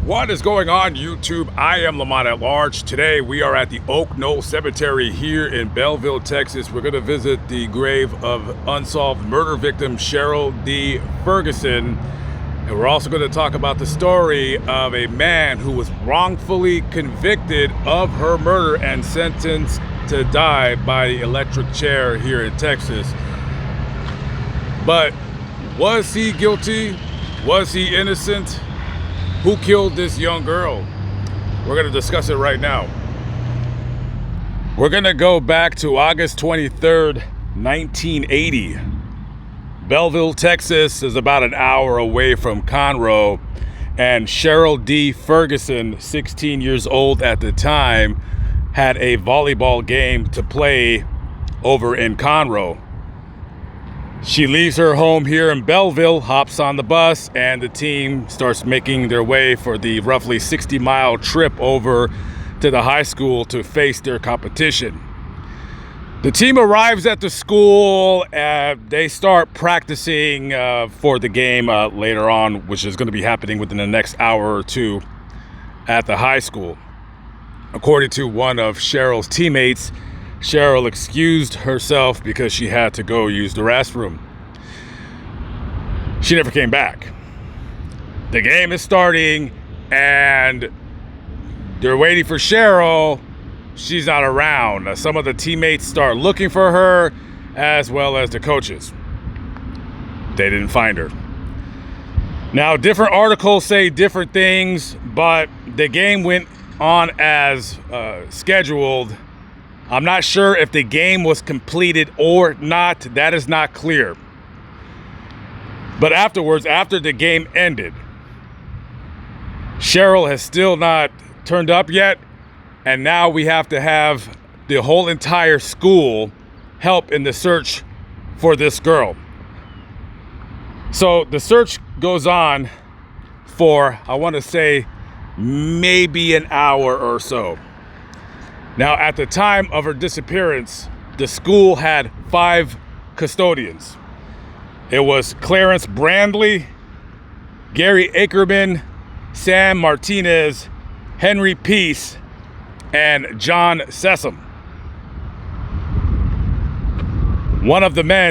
What is going on, YouTube? I am Lamont at Large. Today we are at the Oak Knoll Cemetery here in Belleville, Texas. We're going to visit the grave of unsolved murder victim Cheryl D. Ferguson. And we're also going to talk about the story of a man who was wrongfully convicted of her murder and sentenced to die by the electric chair here in Texas. But was he guilty? Was he innocent? Who killed this young girl? We're going to discuss it right now. We're going to go back to August 23rd, 1980. Belleville, Texas is about an hour away from Conroe, and Cheryl D. Ferguson, 16 years old at the time, had a volleyball game to play over in Conroe. She leaves her home here in Belleville, hops on the bus, and the team starts making their way for the roughly 60-mile trip over to the high school to face their competition. The team arrives at the school, they start practicing for the game later on, which is going to be happening within the next hour or two at the high school. According to one of Cheryl's teammates, Cheryl excused herself because she had to go use the restroom. She never came back. The game is starting and they're waiting for Cheryl. She's not around. Some of the teammates start looking for her, as well as the coaches. They didn't find her. Now, different articles say different things, but the game went on as scheduled. I'm not sure if the game was completed or not. That is not clear. But afterwards, after the game ended, Cheryl has still not turned up yet. And now we have to have the whole entire school help in the search for this girl. So the search goes on for, I want to say, maybe an hour or so. Now, at the time of her disappearance, the school had 5 custodians. It was Clarence Brandley, Gary Ackerman, Sam Martinez, Henry Peace, and John Sessom.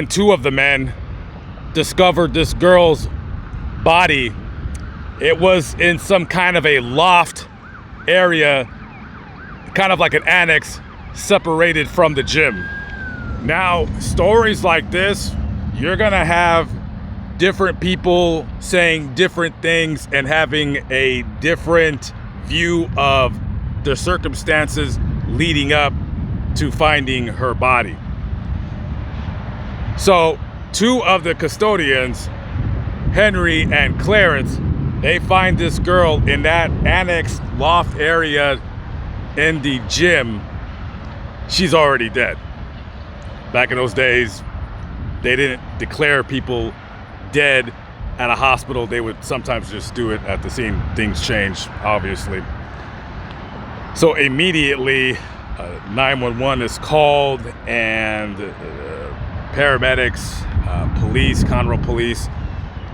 Two of the men discovered this girl's body. It was in some kind of a loft area, kind of like an annex separated from the gym. Now, stories like this, you're gonna have different people saying different things and having a different view of the circumstances leading up to finding her body. So 2 of the custodians, Henry and Clarence, they find this girl in that annexed loft area in the gym. She's already dead. Back in those days, they didn't declare people dead at a hospital. They would sometimes just do it at the scene. Things changed, obviously. So immediately, 911 is called, and paramedics, police, Conroe police,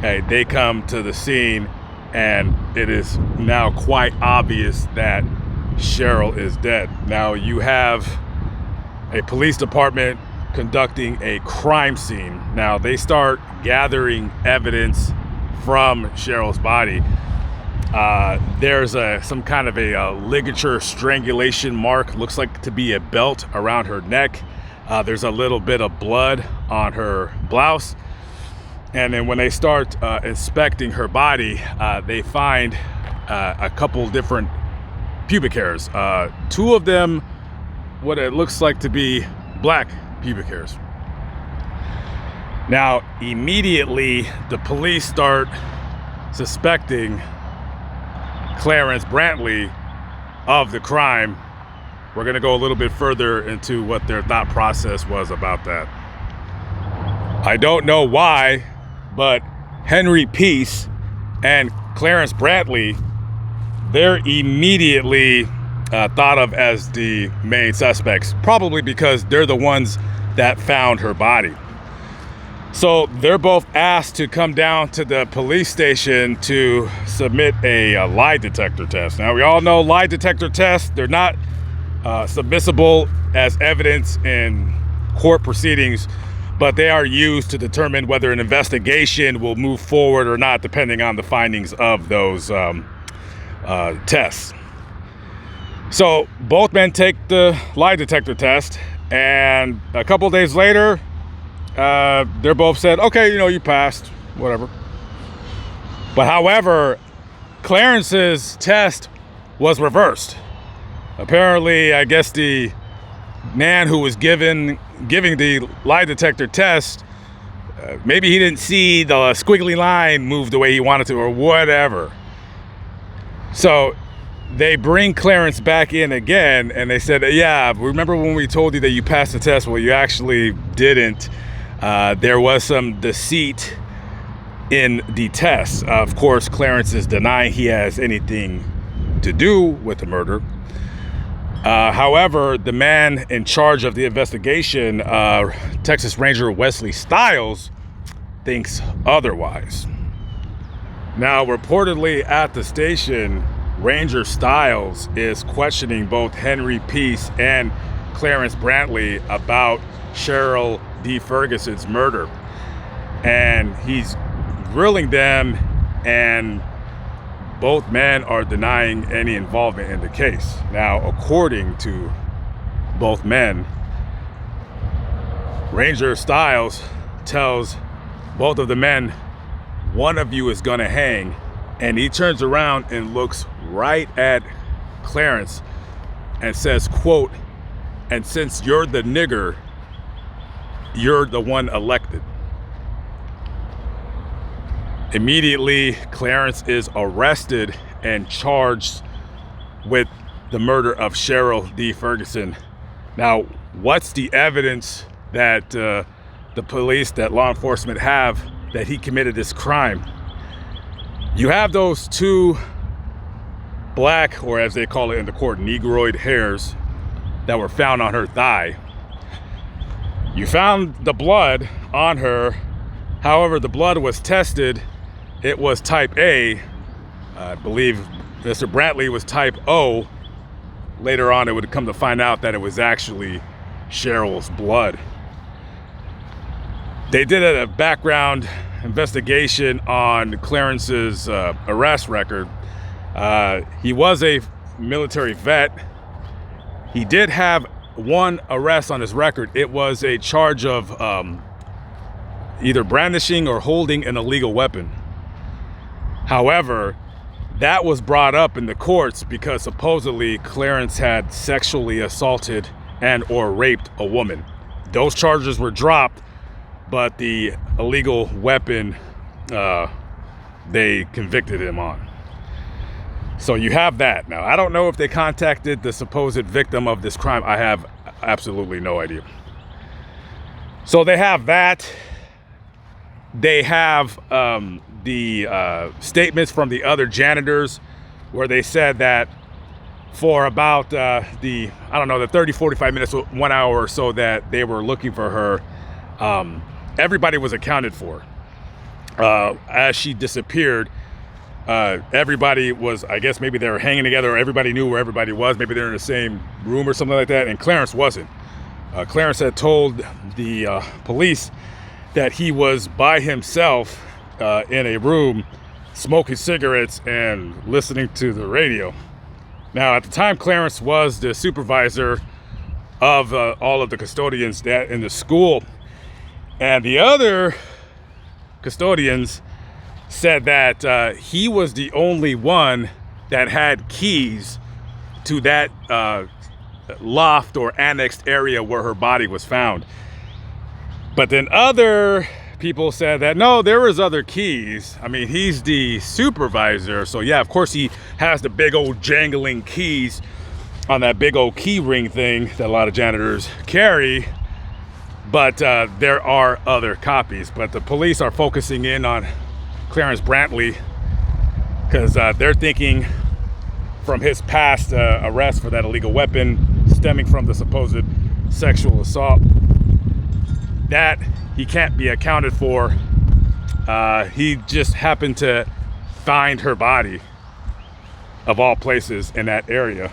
they come to the scene, and it is now quite obvious that Cheryl is dead. Now you have a police department conducting a crime scene. Now they start gathering evidence from Cheryl's body. There's some kind of a ligature strangulation mark, looks like to be a belt around her neck. There's a little bit of blood on her blouse. And then when they start inspecting her body, they find a couple different pubic hairs. 2 of them, what it looks like to be black pubic hairs. Now, immediately, the police start suspecting Clarence Brantley of the crime. We're going to go a little bit further into what their thought process was about that. I don't know why, but Henry Peace and Clarence Brantley, they're immediately thought of as the main suspects, probably because they're the ones that found her body. So they're both asked to come down to the police station to submit a lie detector test. Now, we all know lie detector tests, they're not submissible as evidence in court proceedings, but they are used to determine whether an investigation will move forward or not, depending on the findings of those tests. So both men take the lie detector test, and a couple days later, they're both said, okay, you passed, whatever. But however, Clarence's test was reversed. Apparently, I guess the man who was giving the lie detector test, maybe he didn't see the squiggly line move the way he wanted to, or whatever. So they bring Clarence back in again, and they said, yeah, remember when we told you that you passed the test? Well, you actually didn't. There was some deceit in the test. Of course, Clarence is denying he has anything to do with the murder. However, the man in charge of the investigation, Texas Ranger Wesley Stiles, thinks otherwise. Now, reportedly at the station, Ranger Stiles is questioning both Henry Peace and Clarence Brantley about Cheryl D. Ferguson's murder. And he's grilling them, and both men are denying any involvement in the case. Now, according to both men, Ranger Stiles tells both of the men, one of you is gonna hang, and he turns around and looks right at Clarence and says, quote, and since you're the nigger, you're the one elected. Immediately, Clarence is arrested and charged with the murder of Cheryl D. Ferguson. Now, what's the evidence that the police, that law enforcement have that he committed this crime? You have those two black, or as they call it in the court, negroid hairs that were found on her thigh. You found the blood on her. However, the blood was tested. It was type A. I believe Mr. Brantley was type O. Later on, it would come to find out that it was actually Cheryl's blood. They did a background investigation on Clarence's arrest record. He was a military vet. He did have one arrest on his record. It was a charge of either brandishing or holding an illegal weapon. However, that was brought up in the courts because supposedly Clarence had sexually assaulted and or raped a woman. Those charges were dropped, but the illegal weapon, they convicted him on. So you have that. Now, I don't know if they contacted the supposed victim of this crime. I have absolutely no idea. So they have that. They have the statements from the other janitors where they said that for about the 30, 45 minutes, 1 hour or so that they were looking for her, everybody was accounted for. As she disappeared, everybody was, I guess maybe they were hanging together, or everybody knew where everybody was. Maybe they're in the same room or something like that. And Clarence wasn't. Clarence had told the police that he was by himself in a room smoking cigarettes and listening to the radio. Now, at the time, Clarence was the supervisor of all of the custodians that in the school. And the other custodians said that he was the only one that had keys to that loft or annexed area where her body was found. But then other people said that no, there was other keys. I mean, he's the supervisor, so yeah, of course he has the big old jangling keys on that big old key ring thing that a lot of janitors carry. But there are other copies. But the police are focusing in on Clarence Brantley because they're thinking from his past arrest for that illegal weapon stemming from the supposed sexual assault, that he can't be accounted for. He just happened to find her body, of all places, in that area.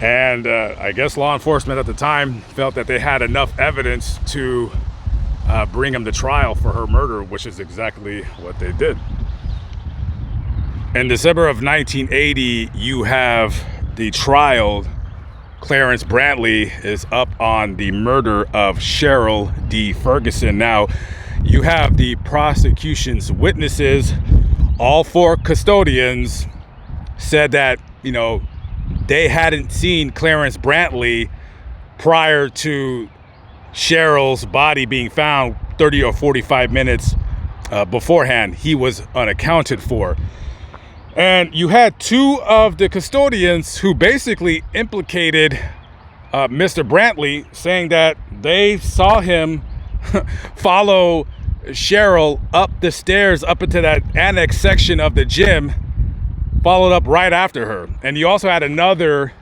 And I guess law enforcement at the time felt that they had enough evidence to bring him to trial for her murder, which is exactly what they did. In December of 1980, you have the trial. Clarence Brantley is up on the murder of Cheryl D. Ferguson. Now, you have the prosecution's witnesses, all four custodians, said that, they hadn't seen Clarence Brantley prior to Cheryl's body being found 30 or 45 minutes beforehand. He was unaccounted for. And you had two of the custodians who basically implicated Mr. Brantley, saying that they saw him follow Cheryl up the stairs, up into that annex section of the gym, followed up right after her. And you also had another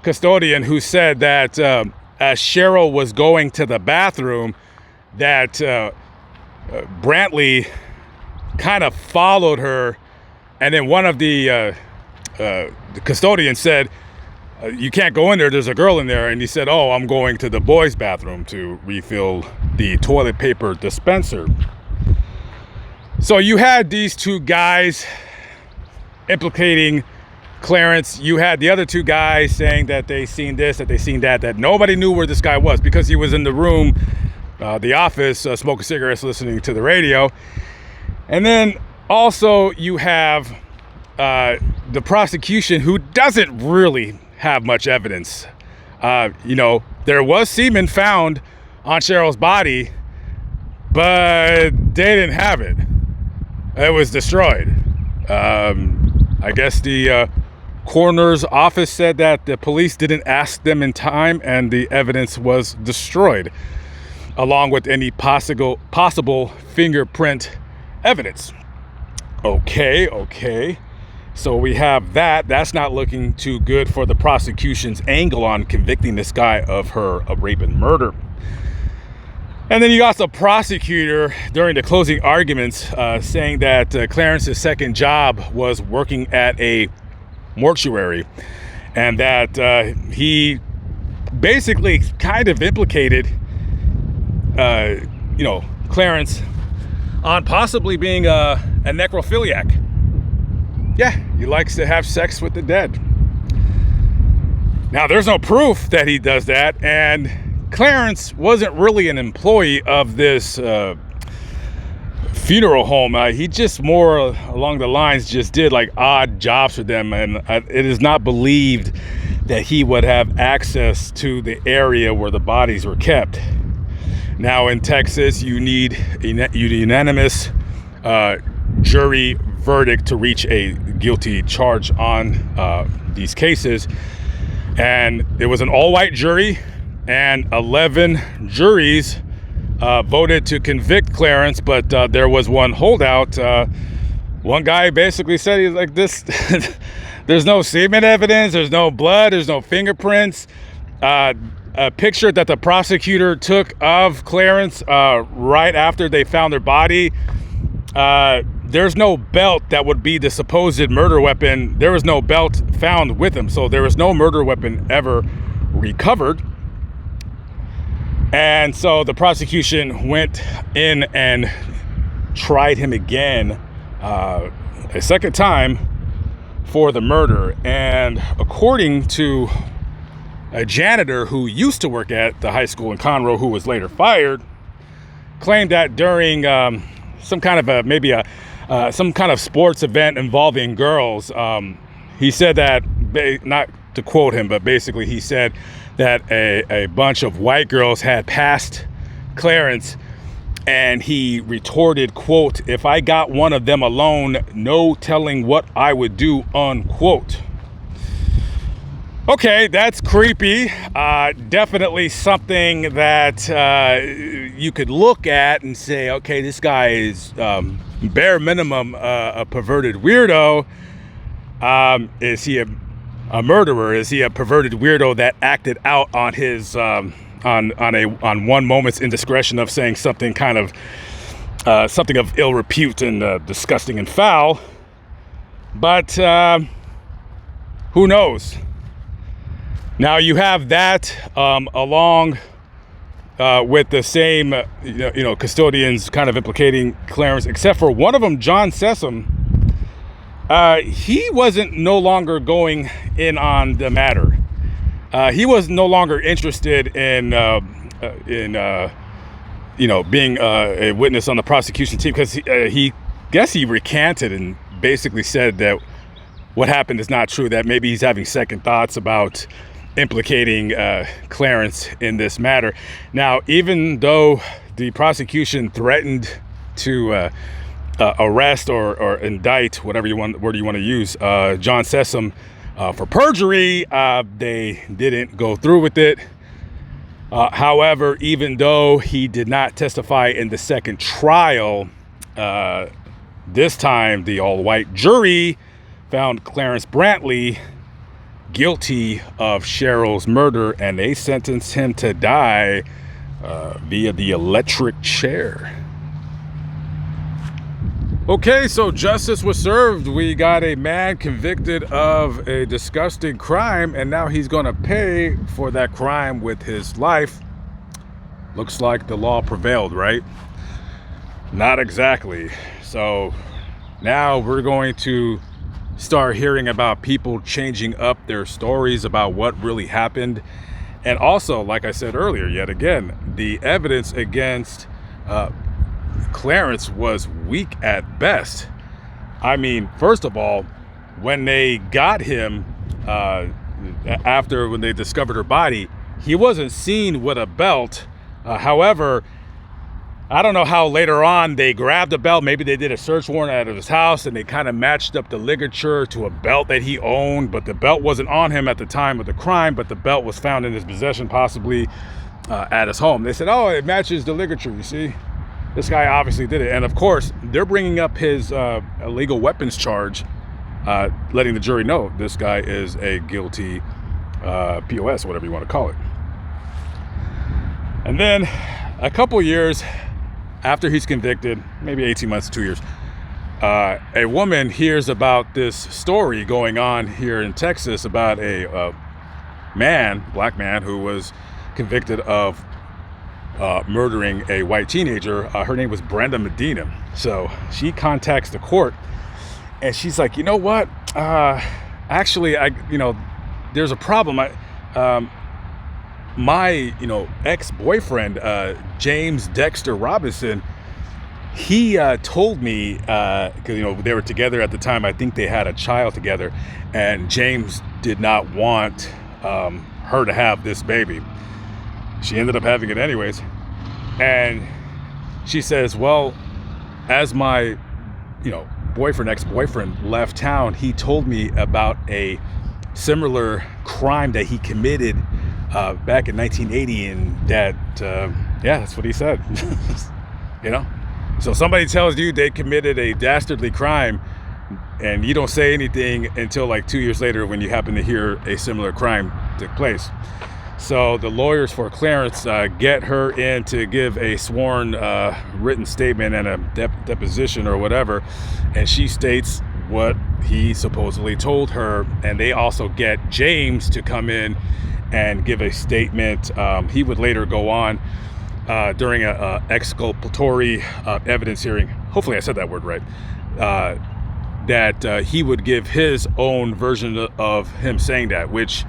custodian who said that as Cheryl was going to the bathroom, that Brantley kind of followed her. And then one of the custodians said, you can't go in there, there's a girl in there. And he said, oh, I'm going to the boys' bathroom to refill the toilet paper dispenser. So you had these two guys implicating Clarence. You had the other two guys saying that they seen this, that they seen that, that nobody knew where this guy was because he was in the room, the office, smoking cigarettes, listening to the radio. And then also you have the prosecution, who doesn't really have much evidence. There was semen found on Cheryl's body, but they didn't have it. It was destroyed. I guess the coroner's office said that the police didn't ask them in time, and the evidence was destroyed, along with any possible fingerprint evidence. Okay. So we have that. That's not looking too good for the prosecution's angle on convicting this guy of her rape and murder. And then you got the prosecutor during the closing arguments saying that Clarence's second job was working at a mortuary, and that he basically kind of implicated, Clarence on possibly being a necrophiliac. Yeah, he likes to have sex with the dead. Now, there's no proof that he does that, and Clarence wasn't really an employee of this funeral home. He just more along the lines just did like odd jobs for them, and it is not believed that he would have access to the area where the bodies were kept. Now in Texas, you need unanimous jury verdict to reach a guilty charge on these cases. And it was an all-white jury, and 11 juries voted to convict Clarence, but there was one holdout. One guy basically said, he's like, this, there's no semen evidence, there's no blood, there's no fingerprints. A picture that the prosecutor took of Clarence right after they found their body, there's no belt that would be the supposed murder weapon. There was no belt found with him, so there was no murder weapon ever recovered. And so the prosecution went in and tried him again a second time for the murder. And according to a janitor who used to work at the high school in Conroe, who was later fired, claimed that during some kind of sports event involving girls, he said that, not to quote him, but basically he said that a bunch of white girls had passed Clarence, and he retorted, quote, "If I got one of them alone, no telling what I would do," unquote. Okay, that's creepy. Definitely something that you could look at and say, okay, this guy is bare minimum a perverted weirdo. Is he a murderer? Is he a perverted weirdo that acted out on his on one moment's indiscretion of saying something kind of something of ill repute and disgusting and foul. But who knows? Now you have that along with the same custodians kind of implicating Clarence, except for one of them, John Sessom. He wasn't no longer going in on the matter. He was no longer interested in being a witness on the prosecution team, because he recanted and basically said that what happened is not true, that maybe he's having second thoughts about implicating Clarence in this matter. Now, even though the prosecution threatened to arrest or indict, whatever word you want to use, John Sessom for perjury, they didn't go through with it. However, even though he did not testify in the second trial, this time the all-white jury found Clarence Brantley guilty of Cheryl's murder, and they sentenced him to die via the electric chair. Okay, so justice was served. We got a man convicted of a disgusting crime, and now he's going to pay for that crime with his life. Looks like the law prevailed, right? Not exactly. So now we're going to start hearing about people changing up their stories about what really happened. And also, like I said earlier, yet again, the evidence against Clarence was weak at best. I mean, first of all, when they got him, when they discovered her body, he wasn't seen with a belt. However, I don't know how later on they grabbed a belt. Maybe they did a search warrant out of his house and they kind of matched up the ligature to a belt that he owned, but the belt wasn't on him at the time of the crime, but the belt was found in his possession, possibly at his home. They said, oh, it matches the ligature, you see? This guy obviously did it. And of course, they're bringing up his illegal weapons charge, letting the jury know this guy is a guilty POS, whatever you want to call it. And then a couple years after he's convicted, maybe 18 months, 2 years, a woman hears about this story going on here in Texas about a black man who was convicted of murdering a white teenager. Her name was Brenda Medina. So she contacts the court and she's like, you know what? Actually, there's a problem. My ex-boyfriend, James Dexter Robinson, he told me, because they were together at the time. I think they had a child together, and James did not want her to have this baby. She ended up having it anyways. And she says, well, as my ex-boyfriend left town, he told me about a similar crime that he committed back in 1980, and that that's what he said. So somebody tells you they committed a dastardly crime, and you don't say anything until like 2 years later when you happen to hear a similar crime took place. So the lawyers for Clarence get her in to give a sworn written statement and a deposition or whatever, and she states what he supposedly told her. And they also get James to come in and give a statement. He would later go on during a exculpatory evidence hearing, hopefully I said that word right, that he would give his own version of him saying that, which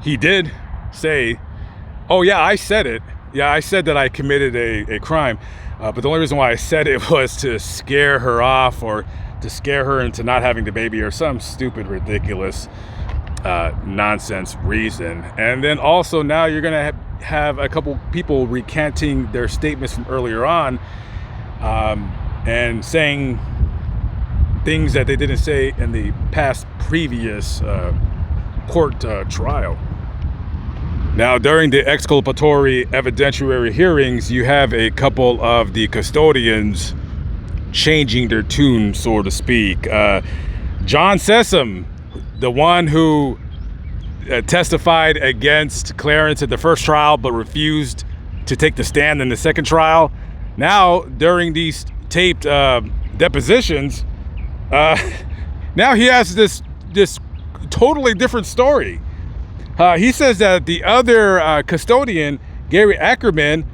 he did say, oh yeah, I said it. Yeah, I said that I committed a crime. But the only reason why I said it was to scare her off, or to scare her into not having the baby, or some stupid, ridiculous, nonsense reason. And then also now you're going to have a couple people recanting their statements from earlier on, and saying things that they didn't say in the previous court trial. Now, during the exculpatory evidentiary hearings, you have a couple of the custodians changing their tune, so to speak. John Sessom, the one who testified against Clarence at the first trial, but refused to take the stand in the second trial. Now, during these taped depositions, now he has this totally different story. He says that the other custodian, Gary Ackerman,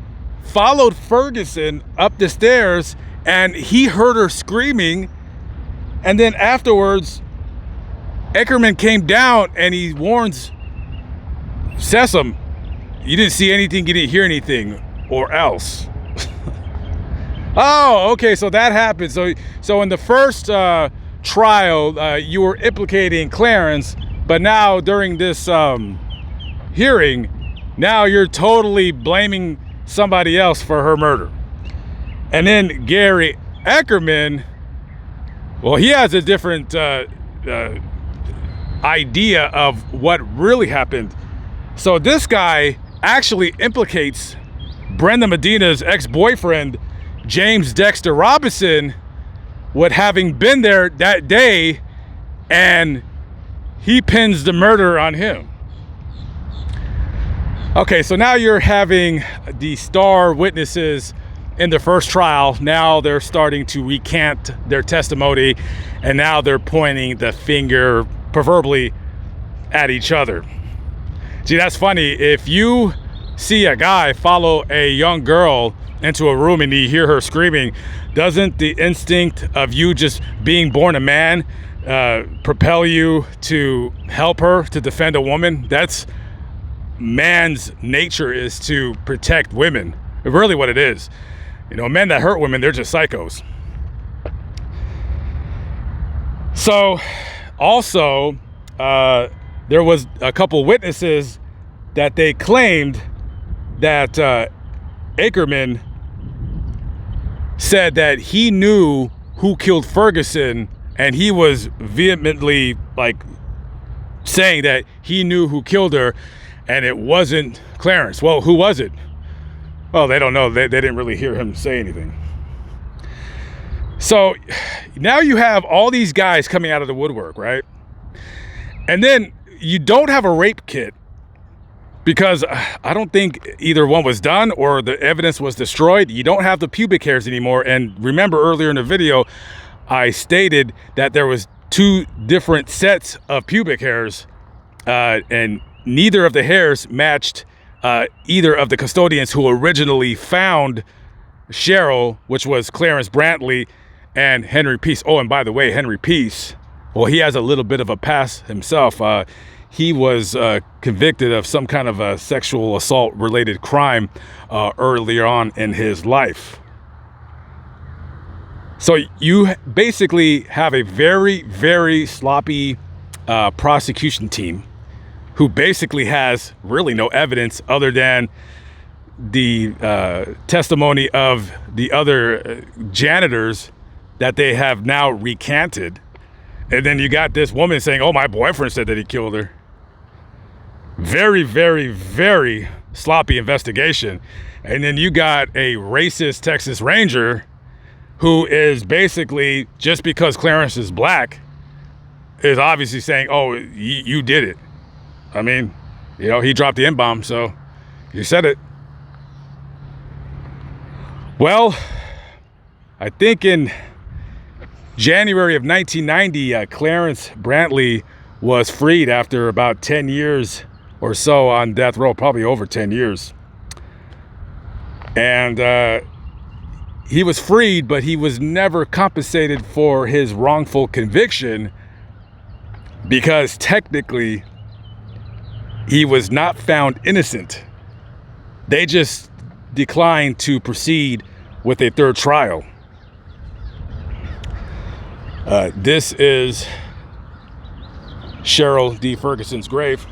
followed Ferguson up the stairs, and he heard her screaming. And then afterwards, Ackerman came down and he warns Sessom, you didn't see anything, you didn't hear anything, or else. Oh, okay, so that happened. So in the first trial, you were implicating Clarence, but now during this hearing, now you're totally blaming somebody else for her murder. And then Gary Ackerman, well, he has a different idea of what really happened. So this guy actually implicates Brenda Medina's ex-boyfriend, James Dexter Robinson, with having been there that day, and he pins the murder on him. Okay, so now you're having the star witnesses in the first trial. Now they're starting to recant their testimony, and now they're pointing the finger, proverbially, at each other. See, that's funny. If you see a guy follow a young girl into a room and you hear her screaming, doesn't the instinct of you just being born a man propel you to help her, to defend a woman? That's man's nature, is to protect women. Really what it is. You know, men that hurt women, they're just psychos. So also, there was a couple witnesses that they claimed that Ackerman said that he knew who killed Ferguson, and he was vehemently like saying that he knew who killed her and it wasn't Clarence. Well, who was it? Well, they don't know. They didn't really hear him say anything. So now you have all these guys coming out of the woodwork, right? And then you don't have a rape kit, because I don't think either one was done or the evidence was destroyed. You don't have the pubic hairs anymore. And remember, earlier in the video, I stated that there was 2 different sets of pubic hairs, and neither of the hairs matched either of the custodians who originally found Cheryl, which was Clarence Brantley and Henry Peace. Oh, and by the way, Henry Peace, well, he has a little bit of a past himself. He was convicted of some kind of a sexual assault related crime earlier on in his life. So you basically have a very, very sloppy prosecution team who basically has really no evidence other than the testimony of the other janitors that they have now recanted. And then you got this woman saying, oh, my boyfriend said that he killed her. Very, very, very sloppy investigation. And then you got a racist Texas Ranger who is basically, just because Clarence is black, is obviously saying, oh, you did it. I mean, you know, he dropped the N-bomb, so you said it. Well, I think in January of 1990, Clarence Brantley was freed after about 10 years or so on death row, probably over 10 years. And he was freed, but he was never compensated for his wrongful conviction, because technically he was not found innocent. They just declined to proceed with a third trial. This is Cheryl D. Ferguson's grave.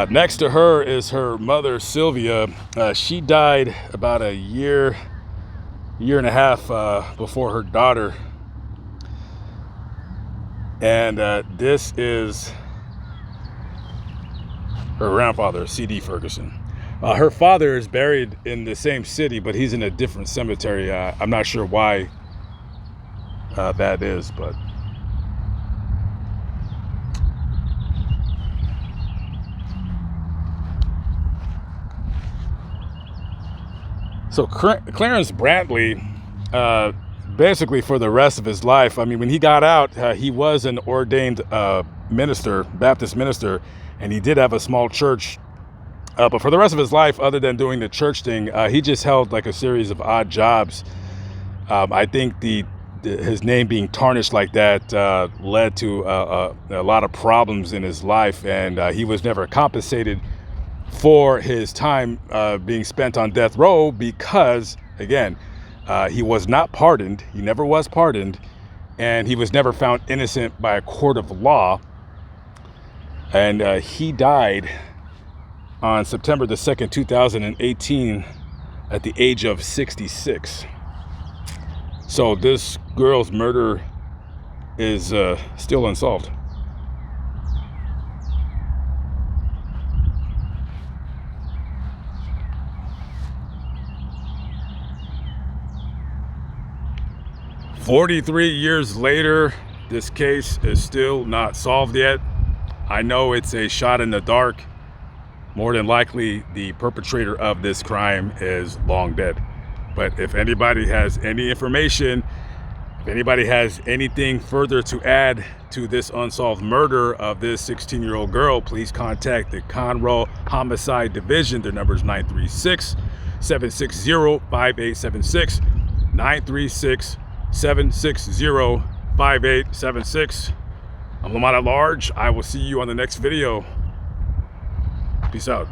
Next to her is her mother, Sylvia. She died about a year and a half before her daughter. And this is her grandfather, C.D. Ferguson. Her father is buried in the same city, but he's in a different cemetery. I'm not sure why that is, but so Clarence Brantley, basically for the rest of his life, I mean, when he got out, he was an ordained minister, Baptist minister, and he did have a small church. But for the rest of his life, other than doing the church thing, he just held like a series of odd jobs. I think his name being tarnished like that led to a lot of problems in his life, and he was never compensated for his time being spent on death row because, again, he was not pardoned. He never was pardoned, and he was never found innocent by a court of law. And he died on September the 2nd, 2018, at the age of 66. So this girl's murder is still unsolved. "43 years later, this case is still not solved yet. I know it's a shot in the dark. More than likely, the perpetrator of this crime is long dead. But if anybody has any information, if anybody has anything further to add to this unsolved murder of this 16-year-old girl, please contact the Conroe Homicide Division. Their number is 936-760-5876, 936-760-5876. I'm Lamont at Large. I will see you on the next video. Peace out.